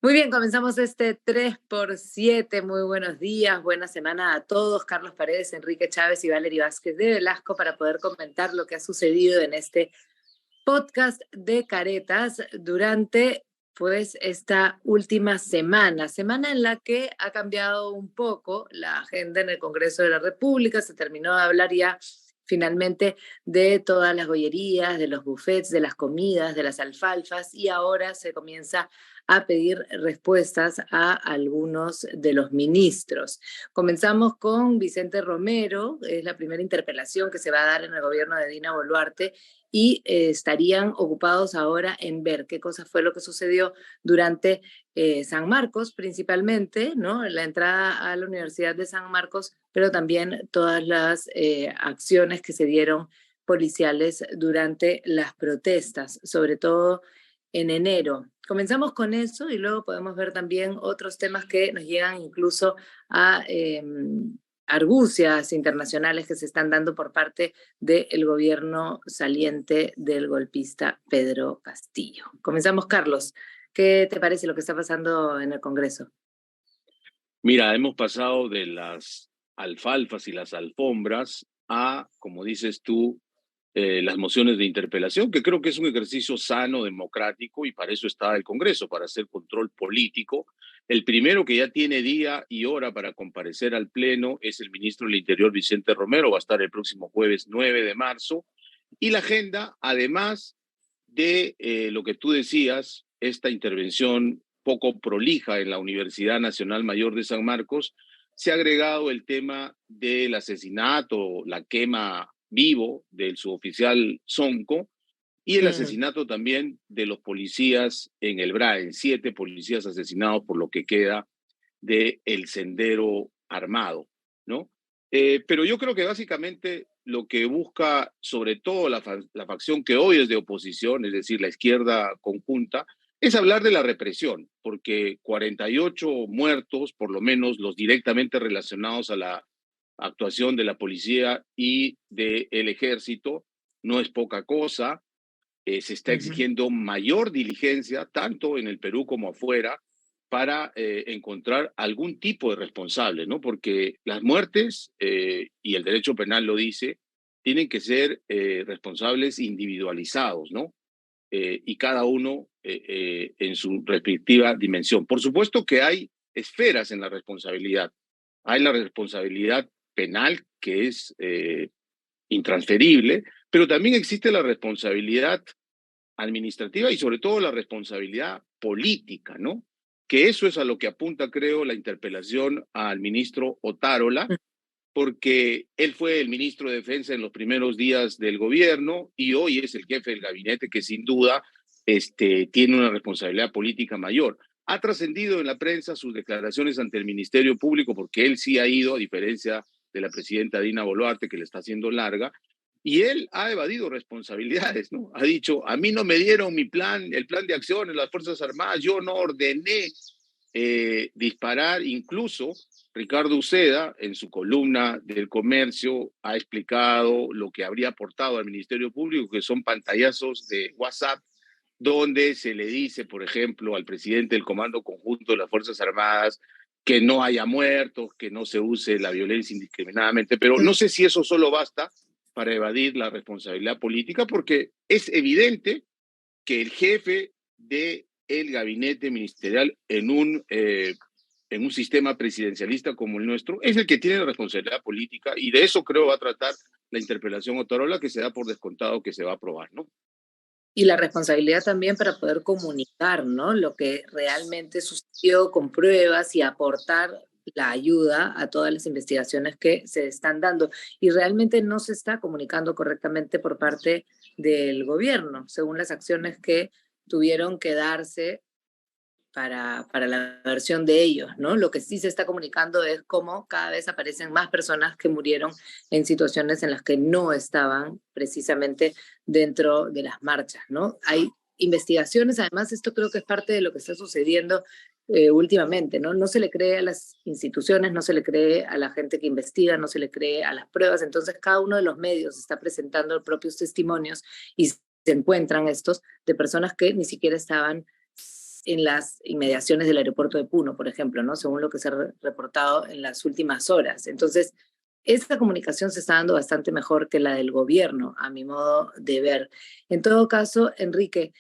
Muy bien, comenzamos este 3x7. Muy buenos días, buena semana a todos. Carlos Paredes, Enrique Chávez y Valery Vázquez de Velasco para poder comentar lo que ha sucedido en este podcast de Caretas durante esta última semana en la que ha cambiado un poco la agenda en el Congreso de la República. Se terminó de hablar ya finalmente de todas las bollerías, de los buffets, de las comidas, de las alfalfas, y ahora se comienza a pedir respuestas a algunos de los ministros. Comenzamos con Vicente Romero. Es la primera interpelación que se va a dar en el gobierno de Dina Boluarte, y estarían ocupados ahora en ver qué cosa fue lo que sucedió durante San Marcos, principalmente, ¿no? La entrada a la Universidad de San Marcos, pero también todas las acciones que se dieron policiales durante las protestas, sobre todo en enero. Comenzamos con eso y luego podemos ver también otros temas que nos llegan incluso a argucias internacionales que se están dando por parte del gobierno saliente del golpista Pedro Castillo. Comenzamos, Carlos. ¿Qué te parece lo que está pasando en el Congreso? Mira, hemos pasado de las alfalfas y las alfombras a, como dices tú, las mociones de interpelación, que creo que es un ejercicio sano, democrático, y para eso está el Congreso, para hacer control político. El primero que ya tiene día y hora para comparecer al Pleno es el ministro del Interior, Vicente Romero, va a estar el próximo jueves 9 de marzo. Y la agenda, además de lo que tú decías, esta intervención poco prolija en la Universidad Nacional Mayor de San Marcos, se ha agregado el tema del asesinato, la quema vivo del suboficial Sonco y el asesinato también de los policías en el Braen, 7 policías asesinados por lo que queda de el Sendero Armado, ¿no? Pero yo creo que básicamente lo que busca, sobre todo la facción que hoy es de oposición, es decir, la izquierda conjunta, es hablar de la represión, porque 48 muertos, por lo menos los directamente relacionados a la actuación de la policía y del ejército, no es poca cosa. Se está exigiendo mayor diligencia, tanto en el Perú como afuera, para encontrar algún tipo de responsable, ¿no? Porque las muertes, y el derecho penal lo dice, tienen que ser responsables individualizados, ¿no? Y cada uno en su respectiva dimensión. Por supuesto que hay esferas en la responsabilidad. Hay la responsabilidad penal, que es intransferible, pero también existe la responsabilidad administrativa y sobre todo la responsabilidad política, ¿no? Que eso es a lo que apunta, creo, la interpelación al ministro Otárola, porque él fue el ministro de Defensa en los primeros días del gobierno y hoy es el jefe del gabinete que sin duda tiene una responsabilidad política mayor. Ha trascendido en la prensa sus declaraciones ante el Ministerio Público porque él sí ha ido, a diferencia de la presidenta Dina Boluarte, que le está haciendo larga, y él ha evadido responsabilidades, ¿no? Ha dicho, a mí no me dieron mi plan, el plan de acción en las Fuerzas Armadas, yo no ordené disparar. Incluso Ricardo Uceda, en su columna del Comercio, ha explicado lo que habría aportado al Ministerio Público, que son pantallazos de WhatsApp, donde se le dice, por ejemplo, al presidente del Comando Conjunto de las Fuerzas Armadas que no haya muertos, que no se use la violencia indiscriminadamente, pero no sé si eso solo basta para evadir la responsabilidad política, porque es evidente que el jefe del gabinete ministerial en un sistema presidencialista como el nuestro es el que tiene la responsabilidad política, y de eso creo va a tratar la interpelación Otárola, que se da por descontado que se va a aprobar, ¿no? Y la responsabilidad también para poder comunicar, ¿no? Lo que realmente sucedió con pruebas y aportar la ayuda a todas las investigaciones que se están dando. Y realmente no se está comunicando correctamente por parte del gobierno, según las acciones que tuvieron que darse para la versión de ellos, ¿no? Lo que sí se está comunicando es cómo cada vez aparecen más personas que murieron en situaciones en las que no estaban precisamente dentro de las marchas, ¿no? Hay investigaciones, además esto creo que es parte de lo que está sucediendo últimamente, ¿no? No se le cree a las instituciones, no se le cree a la gente que investiga, no se le cree a las pruebas, entonces cada uno de los medios está presentando propios testimonios y se encuentran estos de personas que ni siquiera estaban en las inmediaciones del aeropuerto de Puno, por ejemplo, ¿no? Según lo que se ha reportado en las últimas horas. Entonces, esta comunicación se está dando bastante mejor que la del gobierno, a mi modo de ver. En todo caso, Enrique,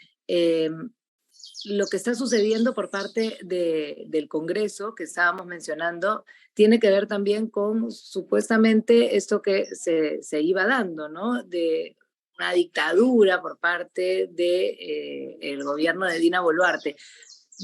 lo que está sucediendo por parte del Congreso, que estábamos mencionando, tiene que ver también con supuestamente esto que se iba dando, ¿no? De una dictadura por parte del gobierno de Dina Boluarte.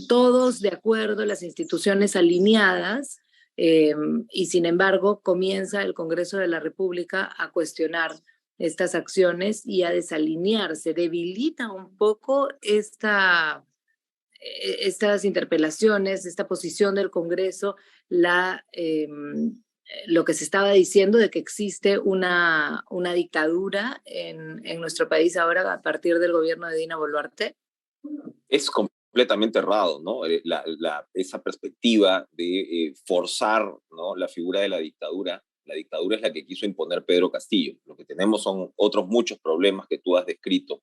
Todos de acuerdo, las instituciones alineadas, y sin embargo comienza el Congreso de la República a cuestionar estas acciones y a desalinearse. Debilita un poco estas interpelaciones, esta posición del Congreso, lo que se estaba diciendo de que existe una dictadura en nuestro país ahora a partir del gobierno de Dina Boluarte. Es completamente errado, ¿no? Esa perspectiva de forzar, ¿no?, la figura de la dictadura. La dictadura es la que quiso imponer Pedro Castillo. Lo que tenemos son otros muchos problemas que tú has descrito.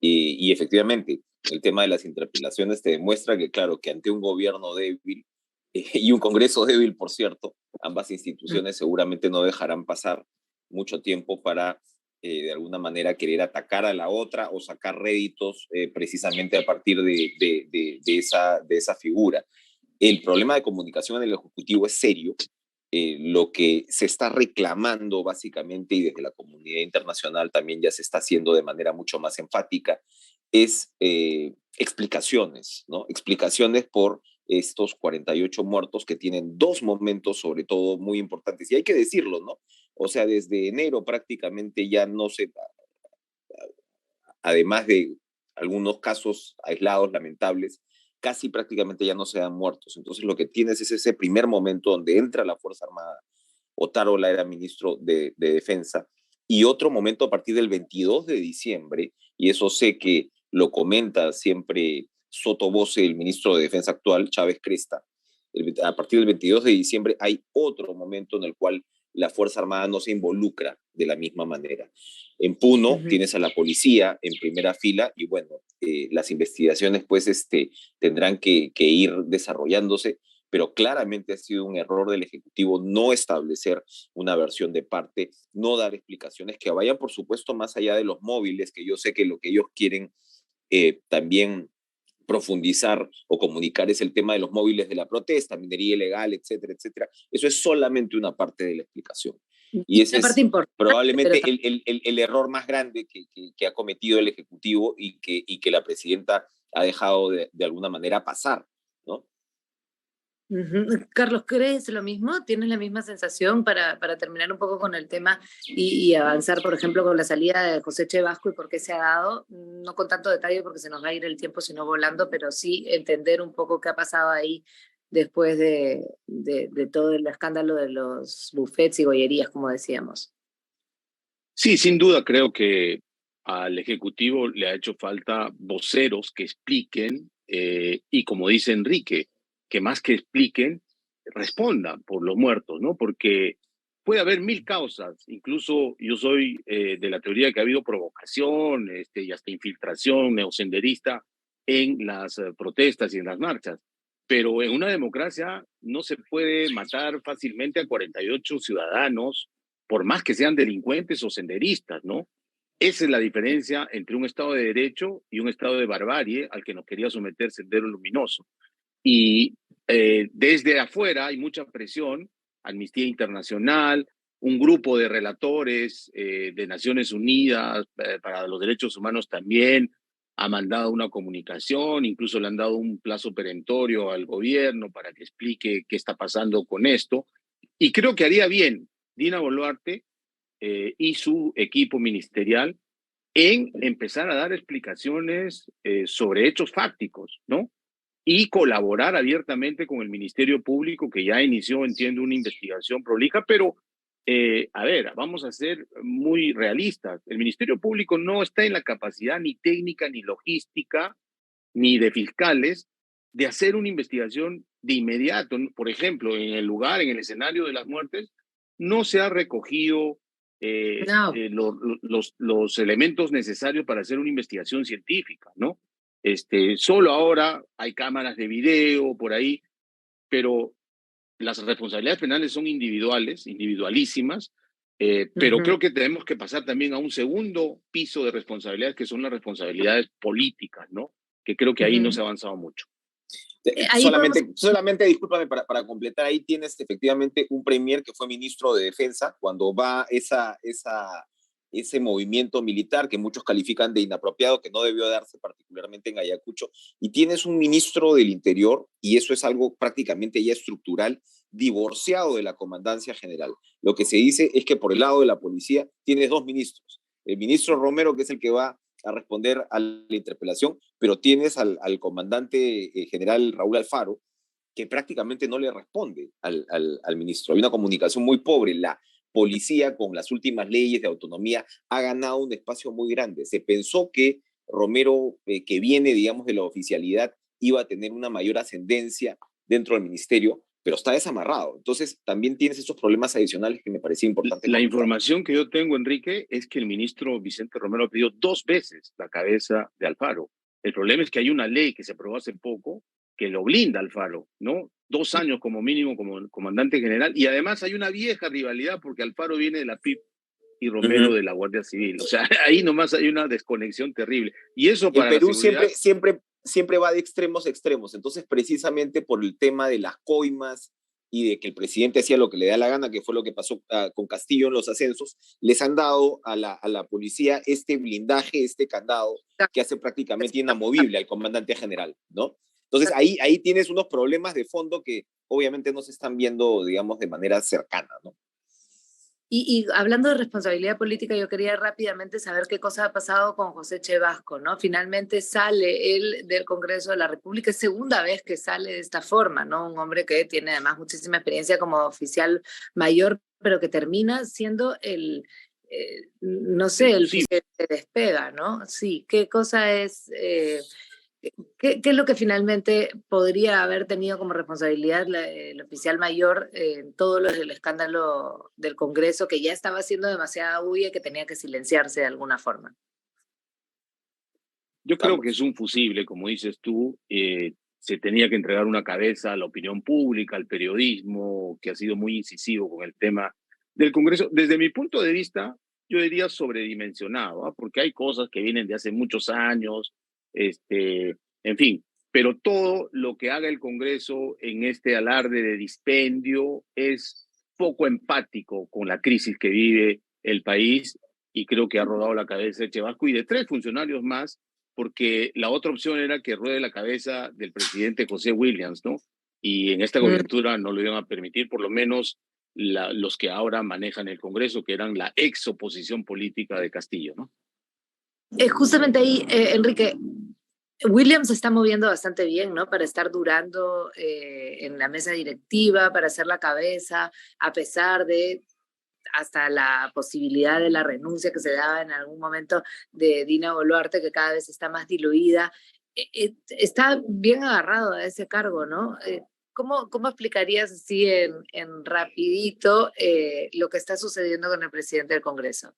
Y efectivamente, el tema de las interpelaciones te demuestra que, claro, que ante un gobierno débil y un Congreso débil, por cierto, ambas instituciones seguramente no dejarán pasar mucho tiempo para, de alguna manera, querer atacar a la otra o sacar réditos precisamente a partir de esa figura. El problema de comunicación en el Ejecutivo es serio. Lo que se está reclamando básicamente, y desde la comunidad internacional también ya se está haciendo de manera mucho más enfática, es explicaciones, ¿no? Explicaciones por estos 48 muertos que tienen dos momentos sobre todo muy importantes. Y hay que decirlo, ¿no? O sea, desde enero prácticamente ya no se, además de algunos casos aislados, lamentables, casi prácticamente ya no se dan muertos. Entonces lo que tienes es ese primer momento donde entra la Fuerza Armada. Otárola era ministro de Defensa. Y otro momento a partir del 22 de diciembre, y eso sé que lo comenta siempre sotovoce el ministro de Defensa actual, Chávez Cresta. A partir del 22 de diciembre hay otro momento en el cual la Fuerza Armada no se involucra de la misma manera. En Puno tienes a la policía en primera fila y bueno, las investigaciones pues tendrán que ir desarrollándose, pero claramente ha sido un error del Ejecutivo no establecer una versión de parte, no dar explicaciones que vayan, por supuesto, más allá de los móviles, que yo sé que lo que ellos quieren también profundizar o comunicar es el tema de los móviles de la protesta, minería ilegal, etcétera, etcétera. Eso es solamente una parte de la explicación. Y ese es probablemente el error más grande que ha cometido el Ejecutivo y que la presidenta ha dejado de alguna manera pasar, ¿no? Carlos, ¿crees lo mismo? ¿Tienes la misma sensación para terminar un poco con el tema y avanzar, por ejemplo, con la salida de José Che Vasco y por qué se ha dado? No con tanto detalle porque se nos va a ir el tiempo sino volando, pero sí entender un poco qué ha pasado ahí después de todo el escándalo de los buffets y bollerías, como decíamos. Sí, sin duda creo que al Ejecutivo le ha hecho falta voceros que expliquen y como dice Enrique, que más que expliquen, respondan por los muertos, ¿no? Porque puede haber mil causas, incluso yo soy de la teoría que ha habido provocación y hasta infiltración neosenderista en las protestas y en las marchas, pero en una democracia no se puede matar fácilmente a 48 ciudadanos por más que sean delincuentes o senderistas, ¿no? Esa es la diferencia entre un Estado de Derecho y un Estado de barbarie al que nos quería someter Sendero Luminoso. Y desde afuera hay mucha presión, Amnistía Internacional, un grupo de relatores de Naciones Unidas para los Derechos Humanos también ha mandado una comunicación, incluso le han dado un plazo perentorio al gobierno para que explique qué está pasando con esto. Y creo que haría bien Dina Boluarte y su equipo ministerial en empezar a dar explicaciones sobre hechos fácticos, ¿no? Y colaborar abiertamente con el Ministerio Público, que ya inició, entiendo, una investigación prolija, pero, a ver, vamos a ser muy realistas. El Ministerio Público no está en la capacidad ni técnica, ni logística, ni de fiscales de hacer una investigación de inmediato. Por ejemplo, en el lugar, en el escenario de las muertes, no se ha recogido No. los elementos necesarios para hacer una investigación científica, ¿no? Solo ahora hay cámaras de video por ahí, pero las responsabilidades penales son individuales, individualísimas, pero creo que tenemos que pasar también a un segundo piso de responsabilidades, que son las responsabilidades políticas, ¿no? Que creo que ahí no se ha avanzado mucho. Ahí podemos... Solamente discúlpame, para completar, ahí tienes efectivamente un premier que fue ministro de Defensa cuando va ese movimiento militar que muchos califican de inapropiado, que no debió darse particularmente en Ayacucho, y tienes un ministro del Interior, y eso es algo prácticamente ya estructural, divorciado de la Comandancia General. Lo que se dice es que por el lado de la policía tienes dos ministros. El ministro Romero, que es el que va a responder a la interpelación, pero tienes al comandante general Raúl Alfaro, que prácticamente no le responde al ministro. Hay una comunicación muy pobre. La policía, con las últimas leyes de autonomía, ha ganado un espacio muy grande. Se pensó que Romero, que viene, digamos, de la oficialidad, iba a tener una mayor ascendencia dentro del ministerio, pero está desamarrado. Entonces, también tienes esos problemas adicionales que me parecía importante La comentar. información que yo tengo, Enrique, es que el ministro Vicente Romero ha pedido 2 veces la cabeza de Alfaro. El problema es que hay una ley que se aprobó hace poco que lo blinda a Alfaro, ¿no? 2 años como mínimo como comandante general, y además hay una vieja rivalidad porque Alfaro viene de la PIP y Romero de la Guardia Civil. O sea, ahí nomás hay una desconexión terrible. Y eso para el Perú la seguridad... siempre va de extremos a extremos. Entonces, precisamente por el tema de las coimas y de que el presidente hacía lo que le da la gana, que fue lo que pasó con Castillo en los ascensos, les han dado a la policía este blindaje, este candado, que hace prácticamente inamovible al comandante general, ¿no? Entonces, ahí tienes unos problemas de fondo que obviamente no se están viendo, digamos, de manera cercana, ¿no? Y hablando de responsabilidad política, yo quería rápidamente saber qué cosa ha pasado con José Chevasco, ¿no? Finalmente sale él del Congreso de la República, es segunda vez que sale de esta forma, ¿no? Un hombre que tiene además muchísima experiencia como oficial mayor, pero que termina siendo no sé, el que se despega, ¿no? Sí, ¿qué cosa es... ¿Qué es lo que finalmente podría haber tenido como responsabilidad el oficial mayor en todo lo del escándalo del Congreso, que ya estaba haciendo demasiada bulla y que tenía que silenciarse de alguna forma? Yo creo que es un fusible, como dices tú. Se tenía que entregar una cabeza a la opinión pública, al periodismo, que ha sido muy incisivo con el tema del Congreso. Desde mi punto de vista, yo diría sobredimensionado, ¿eh? Porque hay cosas que vienen de hace muchos años, en fin, pero todo lo que haga el Congreso en este alarde de dispendio es poco empático con la crisis que vive el país, y creo que ha rodado la cabeza de Chevasco y de 3 funcionarios más, porque la otra opción era que ruede la cabeza del presidente José Williams, ¿no? Y en esta coyuntura no lo iban a permitir, por lo menos los que ahora manejan el Congreso, que eran la ex oposición política de Castillo, ¿no? Justamente ahí, Enrique, Williams se está moviendo bastante bien, ¿no? Para estar durando en la mesa directiva, para hacer la cabeza, a pesar de hasta la posibilidad de la renuncia que se daba en algún momento de Dina Boluarte, que cada vez está más diluida. Está bien agarrado a ese cargo, ¿no? ¿Cómo explicarías así en rapidito lo que está sucediendo con el presidente del Congreso?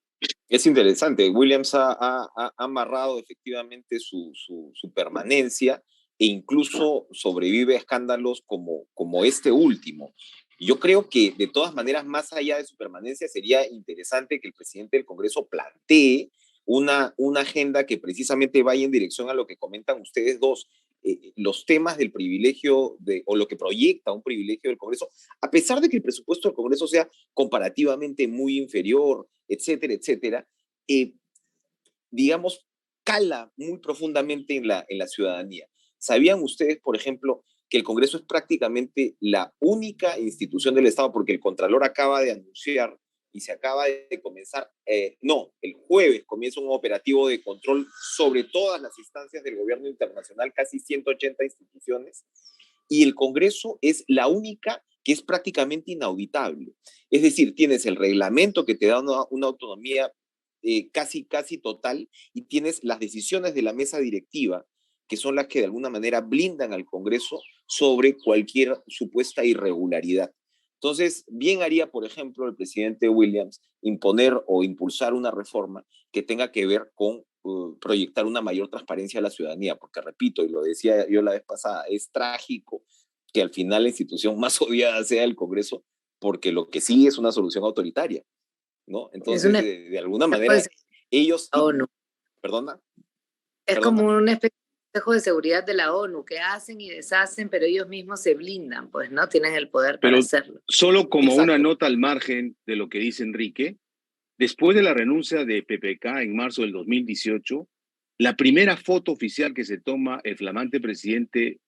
Es interesante. Williams ha amarrado efectivamente su permanencia e incluso sobrevive a escándalos como este último. Yo creo que de todas maneras, más allá de su permanencia, sería interesante que el presidente del Congreso plantee una agenda que precisamente vaya en dirección a lo que comentan ustedes dos, los temas del privilegio o lo que proyecta un privilegio del Congreso, a pesar de que el presupuesto del Congreso sea comparativamente muy inferior, etcétera, etcétera, digamos, cala muy profundamente en la ciudadanía. ¿Sabían ustedes, por ejemplo, que el Congreso es prácticamente la única institución del Estado, porque el Contralor acaba de anunciar y se acaba de comenzar, el jueves comienza un operativo de control sobre todas las instancias del gobierno internacional, casi 180 instituciones, y el Congreso es la única que es prácticamente inauditable. Es decir, tienes el reglamento que te da una autonomía casi total, y tienes las decisiones de la mesa directiva, que son las que de alguna manera blindan al Congreso sobre cualquier supuesta irregularidad. Entonces, bien haría, por ejemplo, el presidente Williams imponer o impulsar una reforma que tenga que ver con proyectar una mayor transparencia a la ciudadanía, porque repito, y lo decía yo la vez pasada, es trágico que al final la institución más odiada sea el Congreso, porque lo que sí es una solución autoritaria, ¿no? Es Entonces, de alguna manera, ellos... ONU. ¿Perdona? Es ¿Perdona? como una especie de Consejo de Seguridad de la ONU, que hacen y deshacen, pero ellos mismos se blindan, pues, ¿no? Tienen el poder para Pero hacerlo. solo como Exacto. una nota al margen de lo que dice Enrique, después de la renuncia de PPK en marzo del 2018, la primera foto oficial que se toma el flamante presidente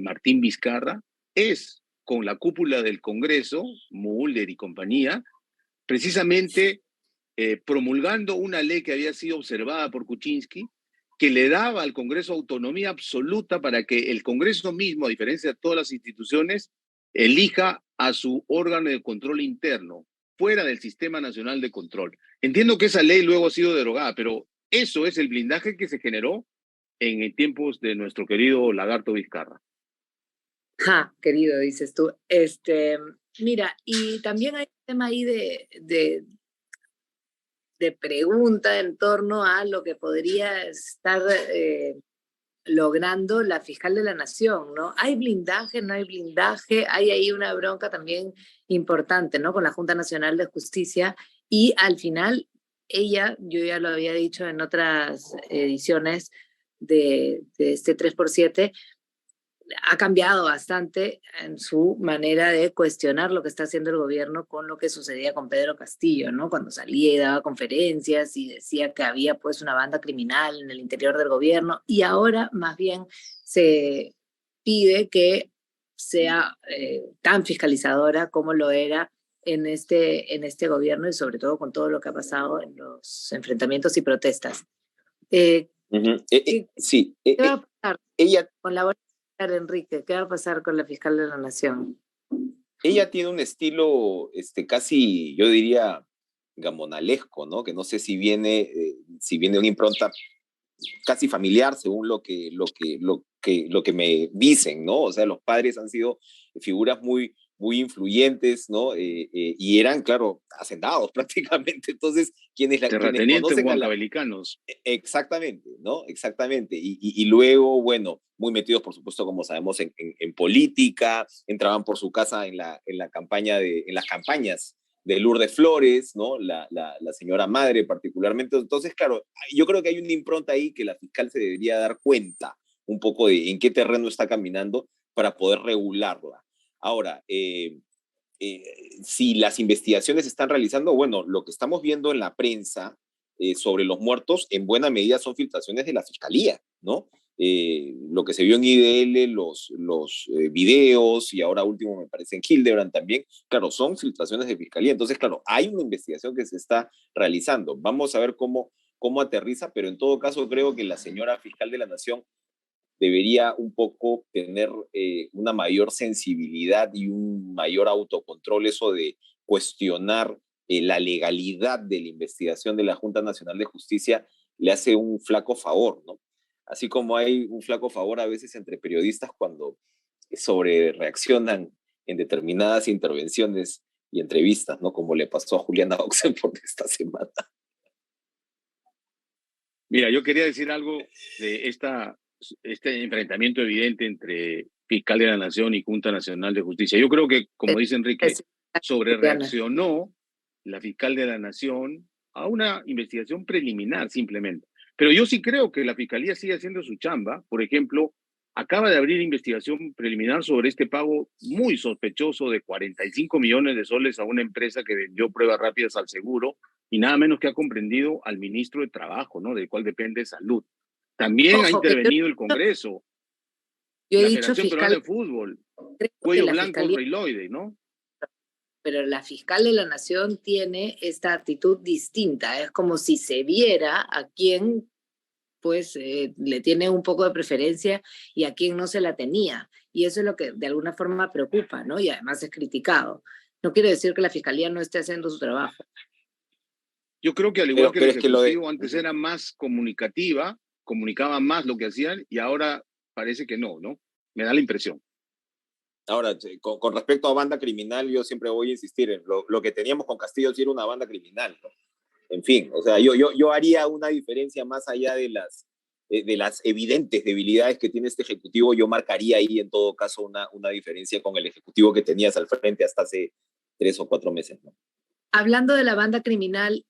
Martín Vizcarra es con la cúpula del Congreso, Mulder y compañía, precisamente promulgando una ley que había sido observada por Kuczynski, que le daba al Congreso autonomía absoluta para que el Congreso mismo, a diferencia de todas las instituciones, elija a su órgano de control interno, fuera del Sistema Nacional de Control. Entiendo que esa ley luego ha sido derogada, pero eso es el blindaje que se generó en tiempos de nuestro querido Lagarto Vizcarra. Querido, dices tú. Mira, y también hay un tema ahí de pregunta en torno a lo que podría estar logrando la fiscal de la Nación, ¿no? ¿Hay blindaje, no hay blindaje? Hay ahí una bronca también importante, ¿no? Con la Junta Nacional de Justicia, y al final ella, yo ya lo había dicho en otras ediciones de este 3x7, ha cambiado bastante en su manera de cuestionar lo que está haciendo el gobierno con lo que sucedía con Pedro Castillo, ¿no? Cuando salía y daba conferencias y decía que había pues una banda criminal en el interior del gobierno, y ahora más bien se pide que sea tan fiscalizadora como lo era en este gobierno, y sobre todo con todo lo que ha pasado en los enfrentamientos y protestas. Sí, ¿Qué va a pasar ella... con la Enrique? ¿Qué va a pasar con la fiscal de la Nación? Ella tiene un estilo casi, yo diría, gamonalesco, ¿no? Que no sé si viene de una impronta casi familiar, según lo que me dicen, ¿no? O sea, los padres han sido figuras muy influyentes, ¿no? Y eran, claro, hacendados prácticamente. Entonces, quienes Terratenientes conocen a la... huancavelicanos. Exactamente, ¿no? Exactamente. Y luego, bueno, muy metidos, por supuesto, como sabemos, en política, entraban por su casa en las campañas de Lourdes Flores, ¿no? La señora madre particularmente. Entonces, claro, yo creo que hay una impronta ahí que la fiscal se debería dar cuenta un poco de en qué terreno está caminando para poder regularla. Ahora, si las investigaciones se están realizando, bueno, lo que estamos viendo en la prensa sobre los muertos, en buena medida son filtraciones de la fiscalía, ¿no? Lo que se vio en IDL, los videos, y ahora último me parece en Hildebrand también, claro, son filtraciones de fiscalía. Entonces, claro, hay una investigación que se está realizando. Vamos a ver cómo aterriza, pero en todo caso creo que la señora fiscal de la Nación debería un poco tener una mayor sensibilidad y un mayor autocontrol, eso de cuestionar la legalidad de la investigación de la Junta Nacional de Justicia le hace un flaco favor, ¿no? Así como hay un flaco favor a veces entre periodistas cuando sobre reaccionan en determinadas intervenciones y entrevistas, ¿no? Como le pasó a Juliana Oxenford esta semana. Mira, yo quería decir algo de este enfrentamiento evidente entre Fiscal de la Nación y Junta Nacional de Justicia. Yo creo que, como dice Enrique, sobrereaccionó la Fiscal de la Nación a una investigación preliminar simplemente. Pero yo sí creo que la Fiscalía sigue haciendo su chamba. Por ejemplo, acaba de abrir investigación preliminar sobre este pago muy sospechoso de 45 millones de soles a una empresa que vendió pruebas rápidas al seguro, y nada menos que ha comprendido al ministro de Trabajo, ¿no? Del cual depende Salud. También ha intervenido el Congreso, yo he la dicho Federación fiscal Peruana de Fútbol, Cuello Blanco, Reiloide, ¿no? Pero la fiscal de la Nación tiene esta actitud distinta. Es como si se viera a quien pues le tiene un poco de preferencia y a quien no se la tenía. Y eso es lo que de alguna forma preocupa, ¿no? Y además es criticado. No quiere decir que la Fiscalía no esté haciendo su trabajo. Yo creo que al igual que el Ejecutivo antes era más comunicativa, comunicaba más lo que hacían, y ahora parece que no, ¿no? Me da la impresión. Ahora, con respecto a banda criminal, yo siempre voy a insistir en lo que teníamos con Castillo, sí era una banda criminal, ¿no? En fin, o sea, yo haría una diferencia más allá de las evidentes debilidades que tiene este ejecutivo. Yo marcaría ahí en todo caso una diferencia con el ejecutivo que tenías al frente hasta hace 3 o 4 meses, ¿no? Hablando de la banda criminal,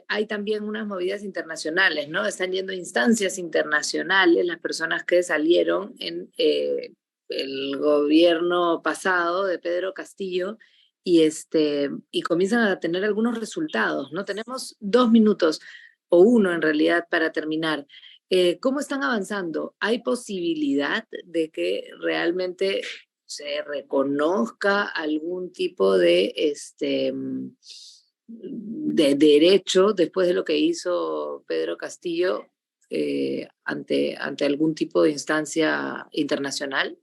hay también unas movidas internacionales, ¿no? Están yendo a instancias internacionales las personas que salieron en el gobierno pasado de Pedro Castillo y comienzan a tener algunos resultados, ¿no? Tenemos 2 minutos, o 1 en realidad, para terminar. ¿Cómo están avanzando? ¿Hay posibilidad de que realmente se reconozca algún tipo de derecho después de lo que hizo Pedro Castillo ante algún tipo de instancia internacional?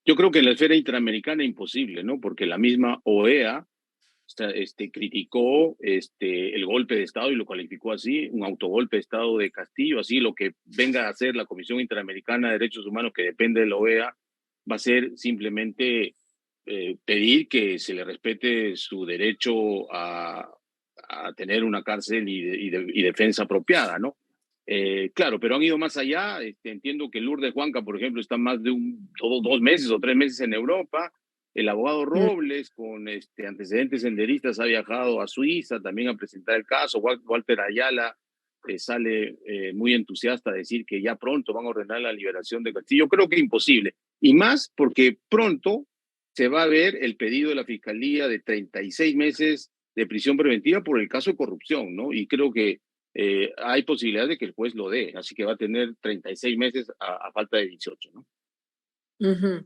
Yo creo que en la esfera interamericana imposible, ¿no? Porque la misma OEA criticó el golpe de Estado y lo calificó así, un autogolpe de Estado de Castillo. Así lo que venga a hacer la Comisión Interamericana de Derechos Humanos, que depende de la OEA, va a ser simplemente pedir que se le respete su derecho a tener una cárcel y defensa apropiada, ¿no? Claro, pero han ido más allá. Entiendo que Lourdes Juanca, por ejemplo, está más de 2 meses o 3 meses en Europa. El abogado Robles, con antecedentes senderistas, ha viajado a Suiza también a presentar el caso. Walter Ayala sale muy entusiasta a decir que ya pronto van a ordenar la liberación de Castillo. Yo creo que imposible. Y más porque pronto se va a ver el pedido de la Fiscalía de 36 meses de prisión preventiva por el caso de corrupción, ¿no? Y creo que hay posibilidad de que el juez lo dé. Así que va a tener 36 meses a falta de 18, ¿no? Uh-huh.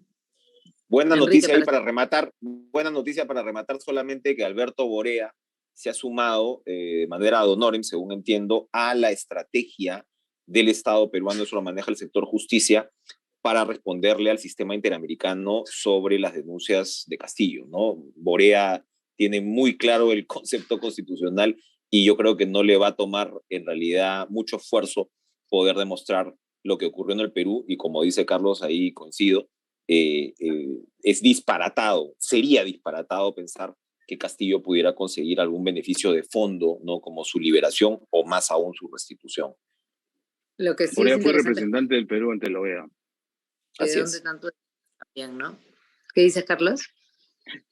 Buena noticia ahí para rematar. Buena noticia para rematar solamente que Alberto Borea se ha sumado de manera ad honorem, según entiendo, a la estrategia del Estado peruano, eso lo maneja el sector justicia, para responderle al sistema interamericano sobre las denuncias de Castillo, ¿no? Borea tiene muy claro el concepto constitucional y yo creo que no le va a tomar en realidad mucho esfuerzo poder demostrar lo que ocurrió en el Perú y como dice Carlos, ahí coincido, es disparatado, sería disparatado pensar que Castillo pudiera conseguir algún beneficio de fondo, ¿no? Como su liberación o más aún su restitución. Lo que sí Borea es fue representante del Perú ante la OEA. ¿De dónde tanto también, no? ¿Qué dices, Carlos?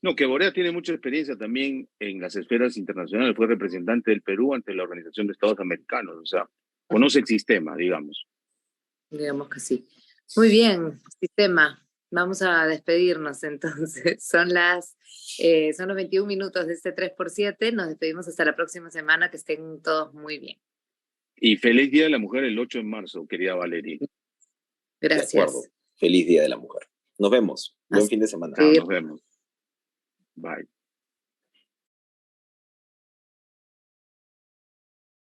No, que Borea tiene mucha experiencia también en las esferas internacionales. Fue representante del Perú ante la Organización de Estados Americanos. O sea, conoce el sistema, digamos. Digamos que sí. Muy bien, sistema. Vamos a despedirnos entonces. Son los 21 minutos de este 3x7. Nos despedimos hasta la próxima semana. Que estén todos muy bien. Y feliz Día de la Mujer el 8 de marzo, querida Valeria. Gracias. De acuerdo. Feliz Día de la Mujer. Nos vemos. Buen fin de semana. Nos vemos. Bye.